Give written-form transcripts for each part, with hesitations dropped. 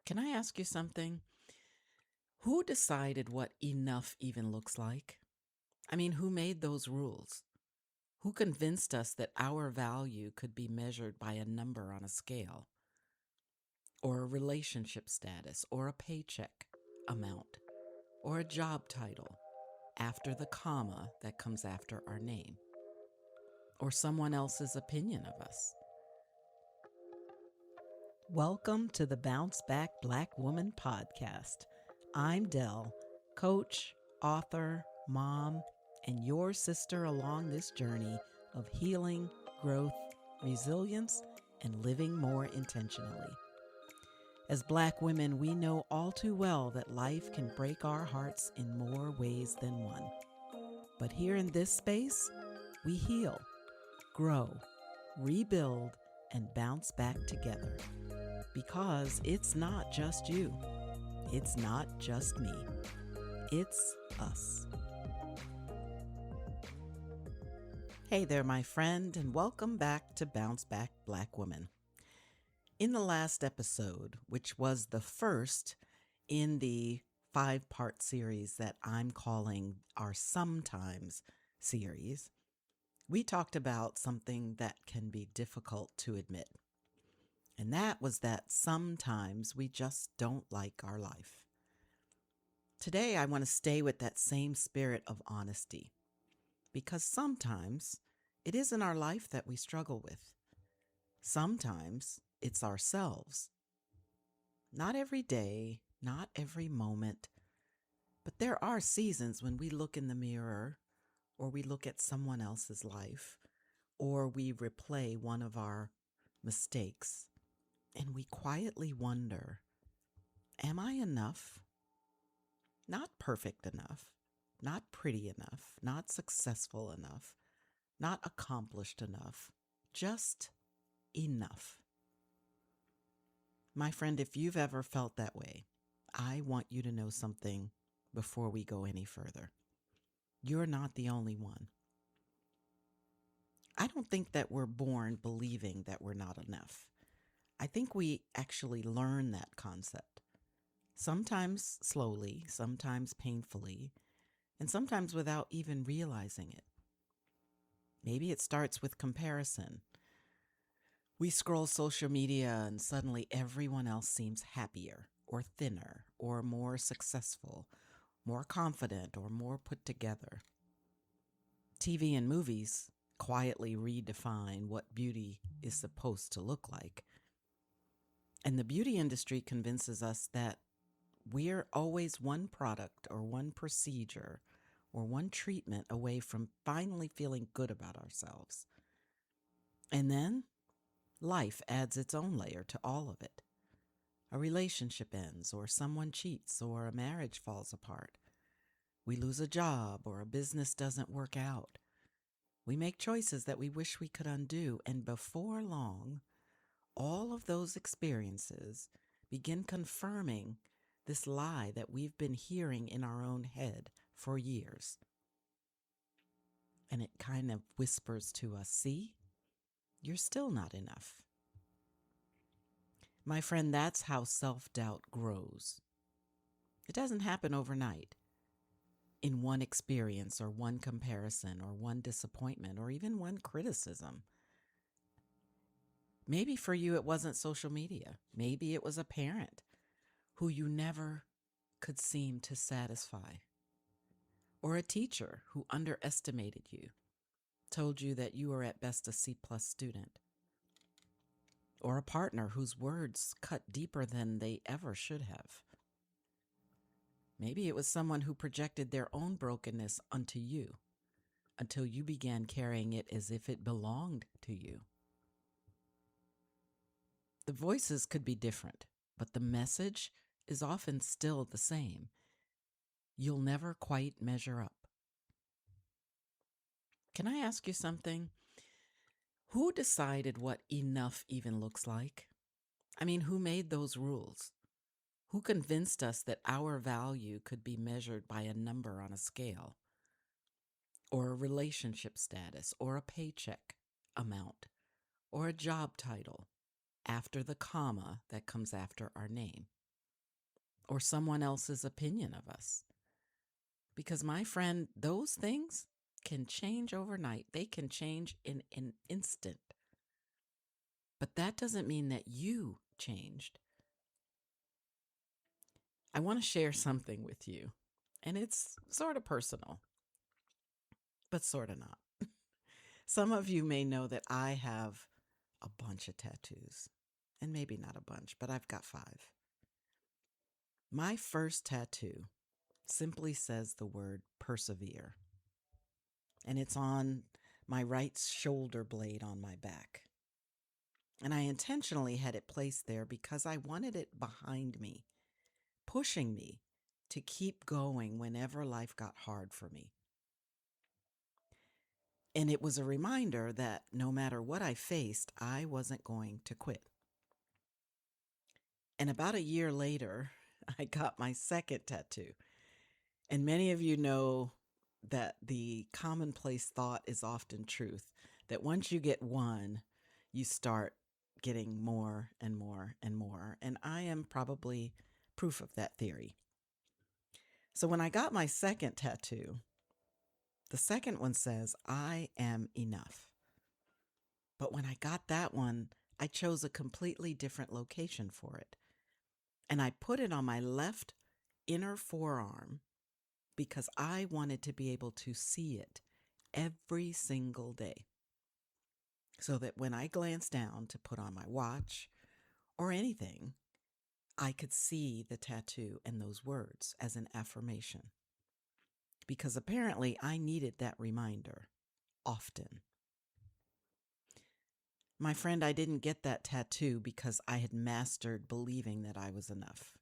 Can I ask you something? Who decided what enough even looks like? I mean, who made those rules? Who convinced us that our value could be measured by a number on a scale, or a relationship status, or a paycheck amount, or a job title after the comma that comes after our name, or someone else's opinion of us? Welcome to the Bounce Back Black Woman podcast. I'm Dell, coach, author, mom, and your sister along this journey of healing, growth, resilience, and living more intentionally. As Black women, we know all too well that life can break our hearts in more ways than one. But here in this space, we heal, grow, rebuild, and bounce back together. Because it's not just you. It's not just me. It's us. Hey there, my friend, and welcome back to Bounce Back Black Woman. In the last episode, which was the first in the 5-part series that I'm calling our Sometimes series, we talked about something that can be difficult to admit. And that was that sometimes we just don't like our life. Today, I want to stay with that same spirit of honesty, because sometimes it isn't our life that we struggle with. Sometimes it's ourselves. Not every day, not every moment, but there are seasons when we look in the mirror, or we look at someone else's life, or we replay one of our mistakes, and we quietly wonder, am I enough? Not perfect enough, not pretty enough, not successful enough, not accomplished enough, just enough. My friend, if you've ever felt that way, I want you to know something before we go any further. You're not the only one. I don't think that we're born believing that we're not enough. I think we actually learn that concept. Sometimes slowly, sometimes painfully, and sometimes without even realizing it. Maybe it starts with comparison. We scroll social media and suddenly everyone else seems happier or thinner or more successful, more confident or more put together. TV and movies quietly redefine what beauty is supposed to look like. And the beauty industry convinces us that we're always one product or one procedure or one treatment away from finally feeling good about ourselves. And then life adds its own layer to all of it. A relationship ends, or someone cheats, or a marriage falls apart. We lose a job, or a business doesn't work out. We make choices that we wish we could undo, and before long, all of those experiences begin confirming this lie that we've been hearing in our own head for years. And it kind of whispers to us, see, you're still not enough. My friend, that's how self-doubt grows. It doesn't happen overnight, in one experience or one comparison or one disappointment or even one criticism. Maybe for you it wasn't social media. Maybe it was a parent who you never could seem to satisfy. Or a teacher who underestimated you, told you that you were at best a C+ student. Or a partner whose words cut deeper than they ever should have. Maybe it was someone who projected their own brokenness onto you until you began carrying it as if it belonged to you. The voices could be different, but the message is often still the same. You'll never quite measure up. Can I ask you something? Who decided what enough even looks like? I mean, who made those rules? Who convinced us that our value could be measured by a number on a scale, or a relationship status, or a paycheck amount, or a job title after the comma that comes after our name? or someone else's opinion of us. Because, my friend, those things can change overnight. They can change in an instant. But that doesn't mean that you changed. I want to share something with you, and it's sort of personal, but sort of not. Some of you may know that I have a bunch of tattoos, and maybe not a bunch, but I've got 5. My first tattoo simply says the word persevere, and it's on my right shoulder blade on my back. And I intentionally had it placed there because I wanted it behind me, pushing me to keep going whenever life got hard for me. And it was a reminder that no matter what I faced, I wasn't going to quit. And about a year later, I got my second tattoo. And many of you know that the commonplace thought is often truth, that once you get one, you start getting more and more and more. And I am probably proof of that theory. So when I got my second tattoo, the second one says, I am enough. But when I got that one, I chose a completely different location for it. And I put it on my left inner forearm because I wanted to be able to see it every single day. So that when I glanced down to put on my watch or anything, I could see the tattoo and those words as an affirmation. Because apparently I needed that reminder often. My friend, I didn't get that tattoo because I had mastered believing that I was enough.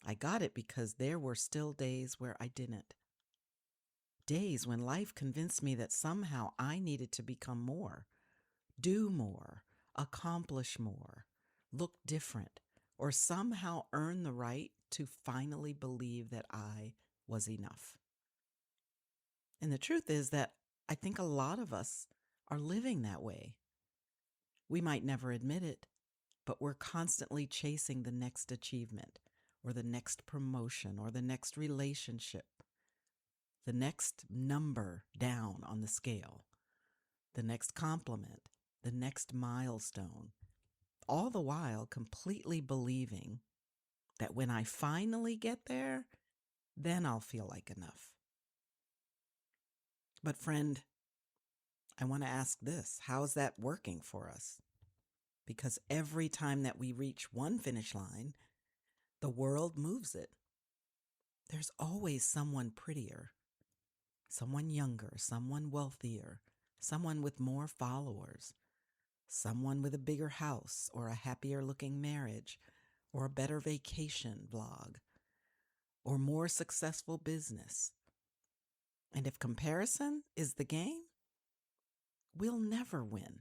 I got it because there were still days where I didn't. Days when life convinced me that somehow I needed to become more, do more, accomplish more, look different, or somehow earn the right to finally believe that I was enough. And the truth is that I think a lot of us are living that way. We might never admit it, but we're constantly chasing the next achievement or the next promotion or the next relationship, the next number down on the scale, the next compliment, the next milestone, all the while completely believing that when I finally get there, then I'll feel like enough. But friend, I want to ask this, how's that working for us? Because every time that we reach one finish line, the world moves it. There's always someone prettier, someone younger, someone wealthier, someone with more followers, someone with a bigger house or a happier looking marriage or a better vacation vlog or more successful business. And if comparison is the game, we'll never win.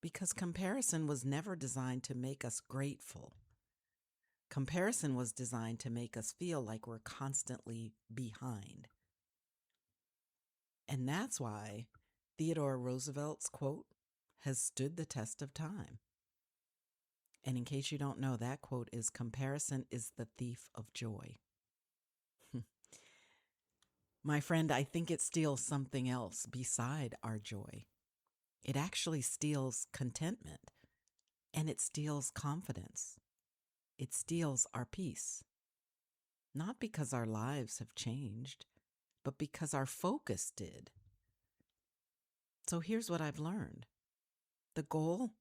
Because comparison was never designed to make us grateful. Comparison was designed to make us feel like we're constantly behind. And that's why Theodore Roosevelt's quote has stood the test of time. And in case you don't know, that quote is, comparison is the thief of joy. My friend, I think it steals something else beside our joy. It actually steals contentment, and it steals confidence. It steals our peace. Not because our lives have changed, but because our focus did. So here's what I've learned. The goal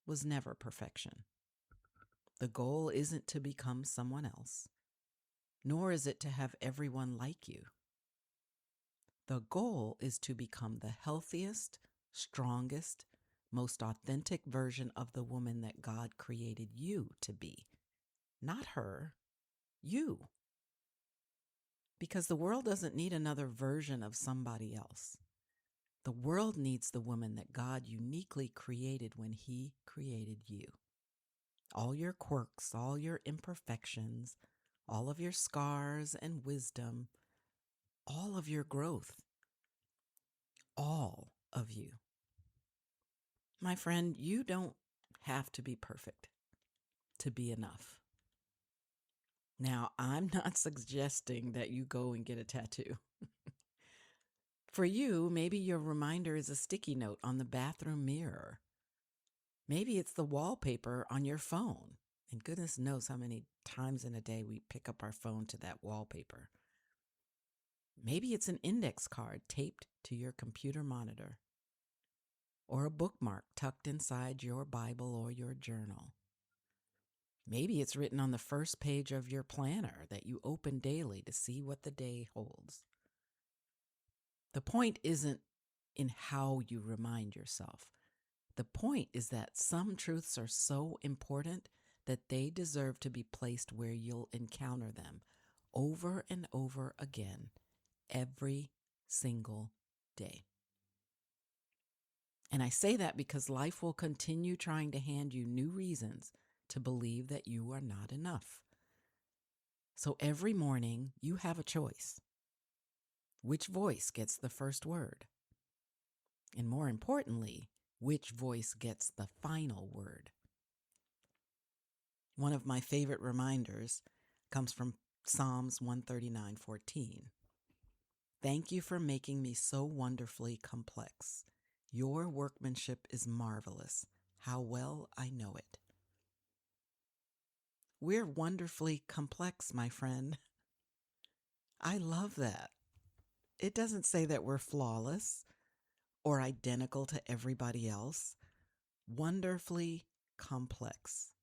was never perfection. The goal isn't to become someone else, nor is it to have everyone like you. The goal is to become the healthiest, strongest, most authentic version of the woman that God created you to be. Not her, you. Because the world doesn't need another version of somebody else. The world needs the woman that God uniquely created when He created you. All your quirks, all your imperfections, all of your scars and wisdom, all of your growth, all of you. My friend, you don't have to be perfect to be enough. Now, I'm not suggesting that you go and get a tattoo. For you, maybe your reminder is a sticky note on the bathroom mirror. Maybe it's the wallpaper on your phone. And goodness knows how many times in a day we pick up our phone to that wallpaper. Maybe it's an index card taped to your computer monitor, or a bookmark tucked inside your Bible or your journal. Maybe it's written on the first page of your planner that you open daily to see what the day holds. The point isn't in how you remind yourself. The point is that some truths are so important that they deserve to be placed where you'll encounter them over and over again every single day. And I say that because life will continue trying to hand you new reasons to believe that you are not enough. So every morning you have a choice. Which voice gets the first word? And more importantly, which voice gets the final word? One of my favorite reminders comes from Psalms 139:14. Thank you for making me so wonderfully complex. Your workmanship is marvelous. How well I know it. We're wonderfully complex, my friend. I love that. It doesn't say that we're flawless or identical to everybody else. Wonderfully complex.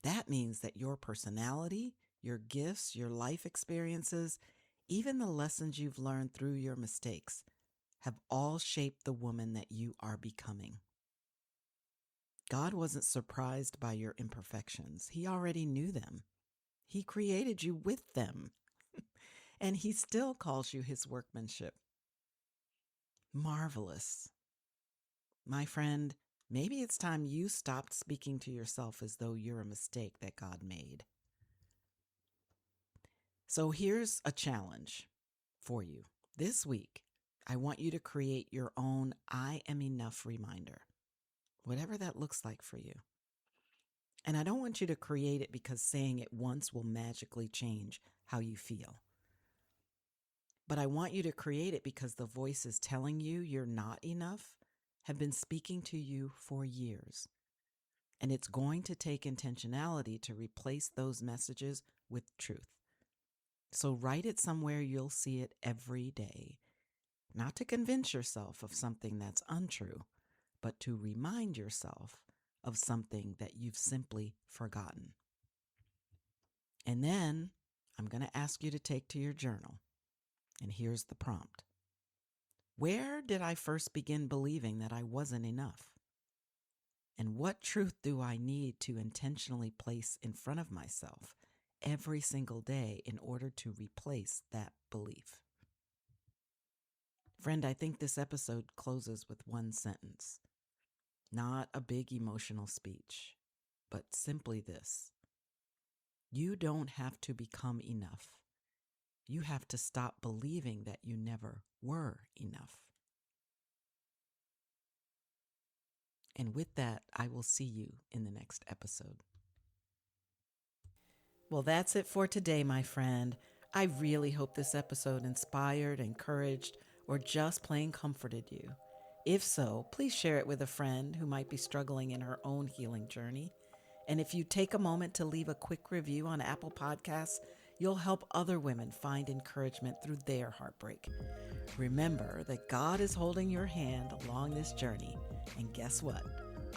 That means that your personality, your gifts, your life experiences, even the lessons you've learned through your mistakes have all shaped the woman that you are becoming. God wasn't surprised by your imperfections. He already knew them. He created you with them. And he still calls you his workmanship. Marvelous. My friend, maybe it's time you stopped speaking to yourself as though you're a mistake that God made. So here's a challenge for you. This week, I want you to create your own I am enough reminder, whatever that looks like for you. And I don't want you to create it because saying it once will magically change how you feel. But I want you to create it because the voices telling you you're not enough have been speaking to you for years. And it's going to take intentionality to replace those messages with truth. So write it somewhere you'll see it every day, not to convince yourself of something that's untrue, but to remind yourself of something that you've simply forgotten. And then I'm going to ask you to take to your journal. And here's the prompt. Where did I first begin believing that I wasn't enough? And what truth do I need to intentionally place in front of myself every single day in order to replace that belief? Friend, I think this episode closes with one sentence. Not a big emotional speech, but simply this. You don't have to become enough. You have to stop believing that you never were enough. And with that, I will see you in the next episode. Well, that's it for today, my friend. I really hope this episode inspired, encouraged, or just plain comforted you. If so, please share it with a friend who might be struggling in her own healing journey. And if you take a moment to leave a quick review on Apple Podcasts, you'll help other women find encouragement through their heartbreak. Remember that God is holding your hand along this journey, and guess what?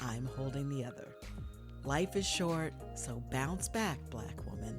I'm holding the other. Life is short, so bounce back, Black woman.